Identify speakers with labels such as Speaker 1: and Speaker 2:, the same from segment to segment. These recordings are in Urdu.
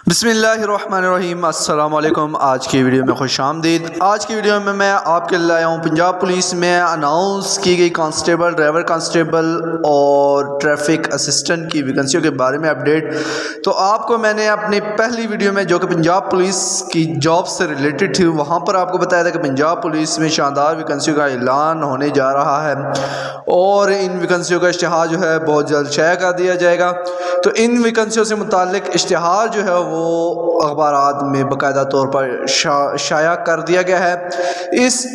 Speaker 1: بسم اللہ الرحمن الرحیم، السلام علیکم۔ آج کی ویڈیو میں خوش آمدید۔ آج کی ویڈیو میں آپ کے لیے آیا ہوں پنجاب پولیس میں اناؤنس کی گئی کانسٹیبل، ڈرائیور کانسٹیبل اور ٹریفک اسسٹنٹ کی ویکنسیوں کے بارے میں اپڈیٹ۔ تو آپ کو میں نے اپنی پہلی ویڈیو میں جو کہ پنجاب پولیس کی جاب سے ریلیٹڈ تھی، وہاں پر آپ کو بتایا تھا کہ پنجاب پولیس میں شاندار ویکنسیوں کا اعلان ہونے جا رہا ہے اور ان ویکنسیوں کا اشتہار جو ہے بہت جلد شائع کر دیا جائے گا۔ تو ان ویکنسیوں سے متعلق اشتہار جو ہے وہ اخبارات میں باقاعدہ طور پر شائع کر دیا گیا ہے۔ اس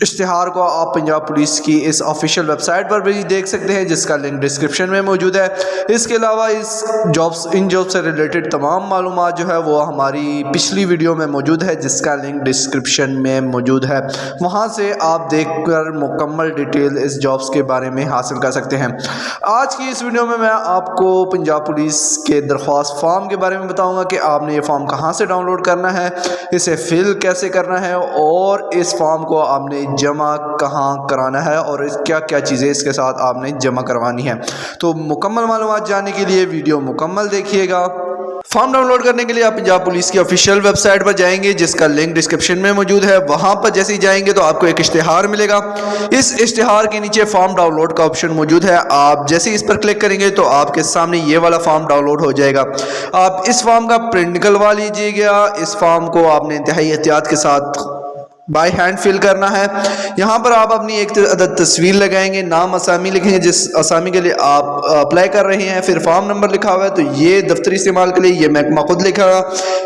Speaker 1: اشتہار کو آپ پنجاب پولیس کی اس آفیشیل ویب سائٹ پر بھی دیکھ سکتے ہیں، جس کا لنک ڈسکرپشن میں موجود ہے۔ اس کے علاوہ ان جاب سے ریلیٹڈ تمام معلومات جو ہے وہ ہماری پچھلی ویڈیو میں موجود ہے، جس کا لنک ڈسکرپشن میں موجود ہے، وہاں سے آپ دیکھ کر مکمل ڈیٹیل اس جابس کے بارے میں حاصل کر سکتے ہیں۔ آج کی اس ویڈیو میں آپ کو پنجاب پولیس کے درخواست فارم کے بارے میں بتاؤں گا کہ آپ نے یہ فارم کہاں سے ڈاؤن لوڈ کرنا ہے، اسے فل کیسے کرنا ہے اور اس فارم کو آپ نے جمع کہاں کرانا ہے اور کیا کیا چیزیں اس کے ساتھ آپ نے جمع کروانی ہے۔ تو مکمل معلومات جاننے کے لیے ویڈیو مکمل دیکھیے گا۔ فارم ڈاؤن لوڈ کرنے کے لیے آپ پنجاب پولیس کی آفیشیل ویب سائٹ پر جائیں گے، جس کا لنک ڈسکرپشن میں موجود ہے۔ وہاں پر جیسے ہی جائیں گے تو آپ کو ایک اشتہار ملے گا۔ اس اشتہار کے نیچے فارم ڈاؤن لوڈ کا آپشن موجود ہے۔ آپ جیسے ہی اس پر کلک کریں گے تو آپ کے سامنے یہ والا فارم ڈاؤن لوڈ ہو جائے گا۔ آپ اس فارم کا پرنٹ نکلوا لیجیے گا۔ اس فارم کو آپ نے انتہائی احتیاط کے ساتھ بائی ہینڈ فل کرنا ہے۔ یہاں پر آپ اپنی ایک عدد تصویر لگائیں گے، نام اسامی لکھیں گے جس اسامی کے لیے آپ اپلائی کر رہے ہیں، پھر فارم نمبر لکھا ہوا ہے تو یہ دفتری استعمال کے لیے یہ محکمہ خود لکھا گا۔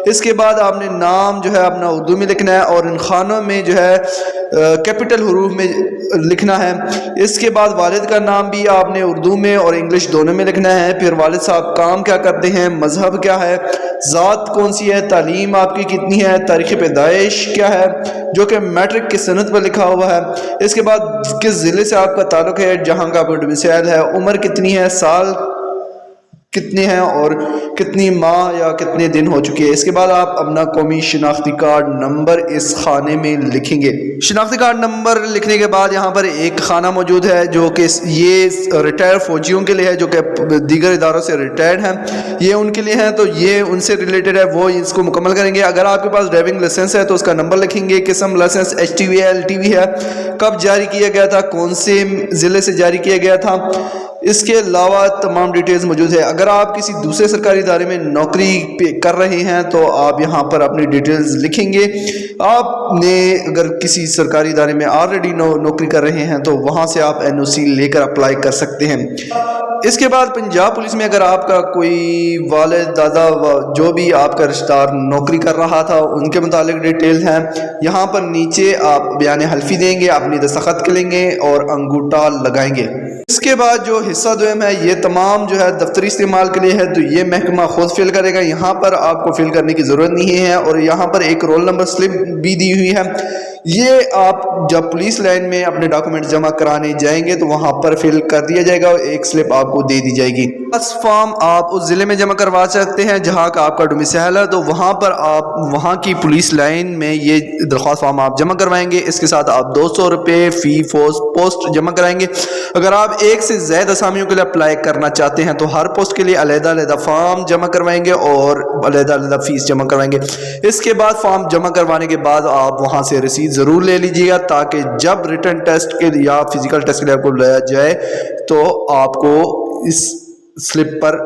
Speaker 1: اس کے بعد آپ نے نام جو ہے اپنا اردو میں لکھنا ہے اور ان خانوں میں جو ہے کیپٹل حروف میں لکھنا ہے۔ اس کے بعد والد کا نام بھی آپ نے اردو میں اور انگلش دونوں میں لکھنا ہے۔ پھر والد صاحب کام کیا کرتے ہیں، مذہب کیا ہے، ذات کون سی ہے، تعلیم آپ کی کتنی ہے، تاریخ پیدائش کیا ہے جو کہ میٹرک کی سند پر لکھا ہوا ہے۔ اس کے بعد کس ضلع سے آپ کا تعلق ہے، جہاں کا آپ کا ڈومیسائل ہے، عمر کتنی ہے، سال کتنے ہیں اور کتنی ماہ یا کتنے دن ہو چکے ہیں۔ اس کے بعد آپ اپنا قومی شناختی کارڈ نمبر اس خانے میں لکھیں گے۔ شناختی کارڈ نمبر لکھنے کے بعد یہاں پر ایک خانہ موجود ہے جو کہ یہ ریٹائر فوجیوں کے لیے ہے جو کہ دیگر اداروں سے ریٹائرڈ ہیں، یہ ان کے لیے ہیں تو یہ ان سے ریلیٹڈ ہے، وہ اس کو مکمل کریں گے۔ اگر آپ کے پاس ڈرائیونگ لائسنس ہے تو اس کا نمبر لکھیں گے، قسم لائسنس HTV ہے LTV ہے، کب جاری کیا گیا تھا، کون سے ضلع سے جاری کیا گیا تھا۔ اس کے علاوہ تمام ڈیٹیلز موجود ہے۔ اگر آپ کسی دوسرے سرکاری ادارے میں نوکری کر رہے ہیں تو آپ یہاں پر اپنی ڈیٹیلز لکھیں گے۔ آپ نے اگر کسی سرکاری ادارے میں آلریڈی نوکری کر رہے ہیں تو وہاں سے آپ NOC لے کر اپلائی کر سکتے ہیں۔ اس کے بعد پنجاب پولیس میں اگر آپ کا کوئی والد دادا جو بھی آپ کا رشتہ دار نوکری کر رہا تھا ان کے متعلق ڈیٹیل ہیں، یہاں پر نیچے آپ بیان حلفی دیں گے، اپنی دستخط کریں گے اور انگوٹھا لگائیں گے۔ اس کے بعد جو حصہ دوم ہے یہ تمام جو ہے دفتری استعمال کے لیے ہے تو یہ محکمہ خود فل کرے گا، یہاں پر آپ کو فل کرنے کی ضرورت نہیں ہے۔ اور یہاں پر ایک رول نمبر سلپ بھی دی ہوئی ہے، یہ آپ جب پولیس لائن میں اپنے ڈاکومنٹ جمع کرانے جائیں گے تو وہاں پر فل کر دیا جائے گا اور ایک سلپ آپ کو دے دی جائے گی۔ بس فارم آپ اس ضلع میں جمع کروا سکتے ہیں جہاں کا آپ کا ڈومیسائل ہے، تو وہاں پر آپ وہاں کی پولیس لائن میں یہ درخواست فارم آپ جمع کروائیں گے۔ اس کے ساتھ آپ 200 روپے فی پوسٹ جمع کرائیں گے۔ اگر آپ ایک سے زائد اسامیوں کے لیے اپلائی کرنا چاہتے ہیں تو ہر پوسٹ کے لیے علیحدہ علیحدہ فارم جمع کروائیں گے اور علیحدہ علیحدہ فیس جمع کروائیں گے۔ اس کے بعد فارم جمع کروانے کے بعد آپ وہاں سے رسید ضرور لے لیجیے گا تاکہ جب ریٹن ٹیسٹ کے یا فزیکل ٹیسٹ کے لیے آپ کو لایا جائے تو آپ کو اس سلپ پر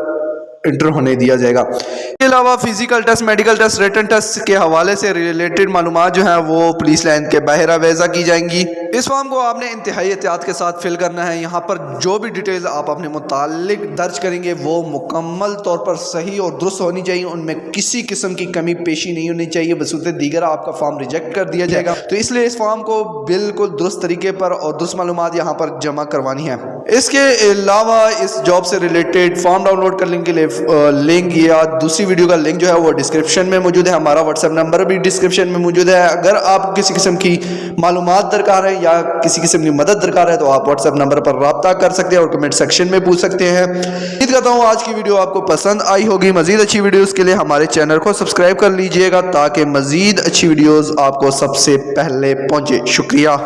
Speaker 1: انٹر ہونے دیا جائے گا۔ اس کے علاوہ physical test, medical test, return test کے حوالے سے ریلیٹڈ معلومات جو ہیں وہ پولیس لائن کے باہر ویزا کی جائیں گی۔ اس فارم کو آپ نے انتہائی احتیاط کے ساتھ فل کرنا ہے۔ یہاں پر جو بھی ڈیٹیلز آپ اپنے متعلق درج کریں گے وہ مکمل طور پر صحیح اور درست ہونی چاہیے، ان میں کسی قسم کی کمی پیشی نہیں ہونی چاہیے، بصورت دیگر آپ کا فارم ریجیکٹ کر دیا جائے گا۔ تو اس لیے اس فارم کو بالکل درست طریقے پر اور درست معلومات یہاں پر جمع کروانی ہے۔ اس کے علاوہ اس جاب سے ریلیٹڈ فارم ڈاؤن لوڈ کرنے کے لیے لنک یا دوسری ویڈیو کا لنک جو ہے وہ ڈسکرپشن میں موجود ہے، ہمارا واٹس ایپ نمبر بھی ڈسکرپشن میں موجود ہے۔ اگر آپ کسی قسم کی معلومات درکار ہے یا کسی قسم کی مدد درکار ہے تو آپ واٹس ایپ نمبر پر رابطہ کر سکتے ہیں اور کمنٹ سیکشن میں پوچھ سکتے ہیں۔ امید کرتا ہوں آج کی ویڈیو آپ کو پسند آئی ہوگی۔ مزید اچھی ویڈیوز کے لیے ہمارے چینل کو سبسکرائب کر لیجئے گا تاکہ مزید اچھی ویڈیوز آپ کو سب سے پہلے پہنچے۔ شکریہ۔